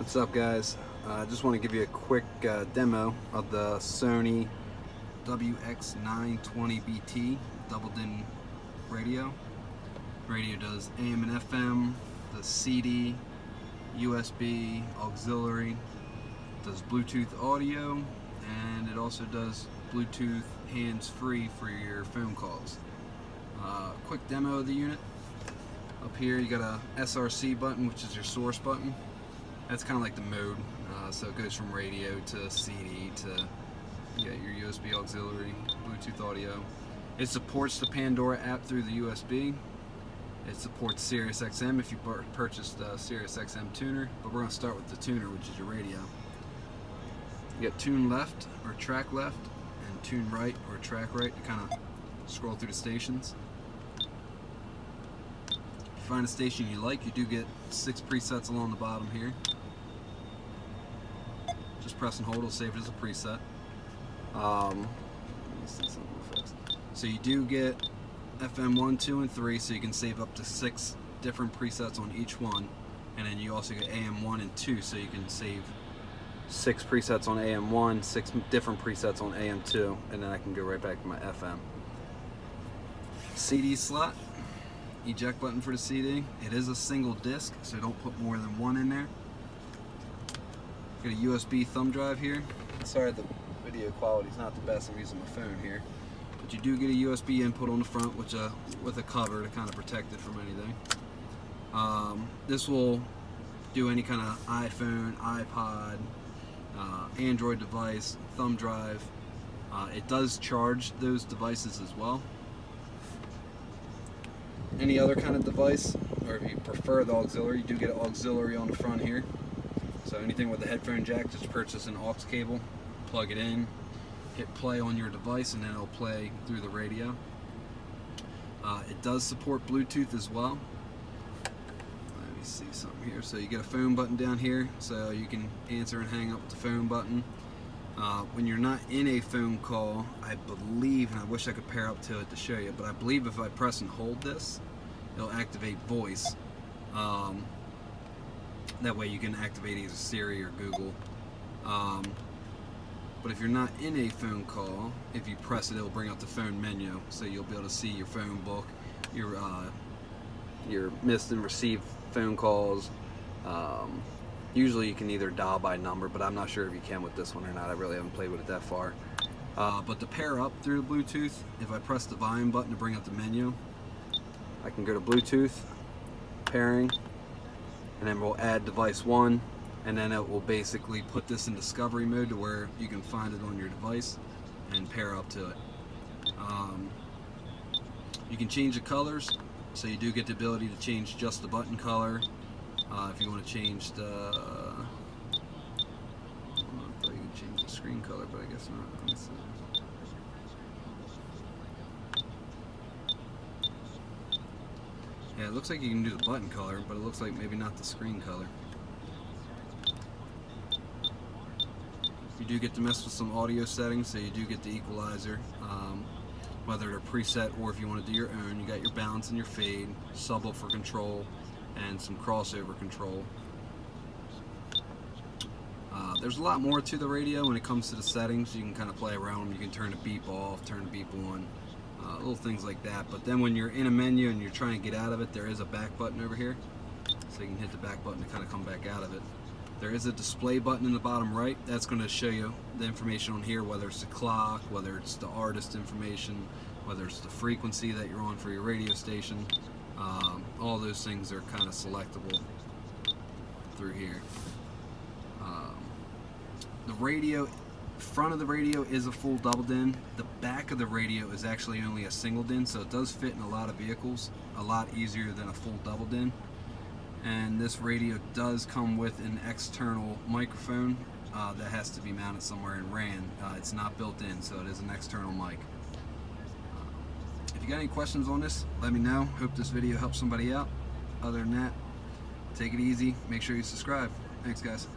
What's up, guys? I just want to give you a quick demo of the Sony WX920BT double din radio. The radio does AM and FM, does CD, USB, auxiliary, does Bluetooth audio, and it also does Bluetooth hands-free for your phone calls. Quick demo of the unit. Up here you got a SRC button, which is your source button. That's kind of like the mode, so it goes from radio to CD to your USB auxiliary, Bluetooth audio. It supports the Pandora app through the USB. It supports Sirius XM if you purchased a Sirius XM tuner, but we're going to start with the tuner, which is your radio. You got tune left or track left, and tune right or track right to kind of scroll through the stations. If you find a station you like, you do get 6 presets along the bottom here. Just press and hold, it'll save it as a preset. Let me see something real fast. So you do get FM 1, 2, and 3, so you can save up to 6 different presets on each one. And then you also get AM 1 and 2, so you can save 6 presets on AM 1, 6 different presets on AM 2, and then I can go right back to my FM. CD slot, eject button for the CD. It is a single disc, so don't put more than one in there. Got a USB thumb drive here. Sorry, the video quality is not the best. I'm using my phone here, but you do get a USB input on the front, which with a cover to kind of protect it from anything. This will do any kind of iPhone, iPod, Android device, thumb drive. It does charge those devices as well. Any other kind of device, or if you prefer the auxiliary, you do get an auxiliary on the front here. So anything with a headphone jack, just purchase an aux cable, plug it in, hit play on your device, and then it'll play through the radio. It does support Bluetooth as well. Let me see something here. So you get a phone button down here, so you can answer and hang up with the phone button. When you're not in a phone call, I believe, and I wish I could pair up to it to show you, but I believe if I press and hold this, it'll activate voice. That way you can activate either Siri or Google. But if you're not in a phone call, if you press it, it'll bring up the phone menu, so you'll be able to see your phone book, your missed and received phone calls. Usually you can either dial by number, but I'm not sure if you can with this one or not. I really haven't played with it that far. But to pair up through the Bluetooth, if I press the volume button to bring up the menu, I can go to Bluetooth, pairing, and then we'll add device 1, and then it will basically put this in discovery mode to where you can find it on your device and pair up to it. You can change the colors, so you do get the ability to change just the button color. If you want to change the, I thought you could change the screen color, but I guess not. Let me see. Yeah, it looks like you can do the button color, but it looks like maybe not the screen color. You do get to mess with some audio settings, so you do get the equalizer, whether they're preset or if you want to do your own. You got your balance and your fade, subwoofer control, and some crossover control. There's a lot more to the radio when it comes to the settings. You can kind of play around. You can turn the beep off, turn the beep on. Little things like that. But then when you're in a menu and you're trying to get out of it, there is a back button over here, so you can hit the back button to kind of come back out of it. There is a display button in the bottom right. That's going to show you the information on here, whether it's the clock, whether it's the artist information, whether it's the frequency that you're on for your radio station. All those things are kind of selectable through here. The radio, front of the radio is a full double din. The back of the radio is actually only a single din, so it does fit in a lot of vehicles a lot easier than a full double din. And this radio does come with an external microphone that has to be mounted somewhere and ran. It's not built in, so it is an external mic. If you got any questions on this, let me know. Hope this video helps somebody out. Other than that, take it easy. Make sure you subscribe. Thanks, guys.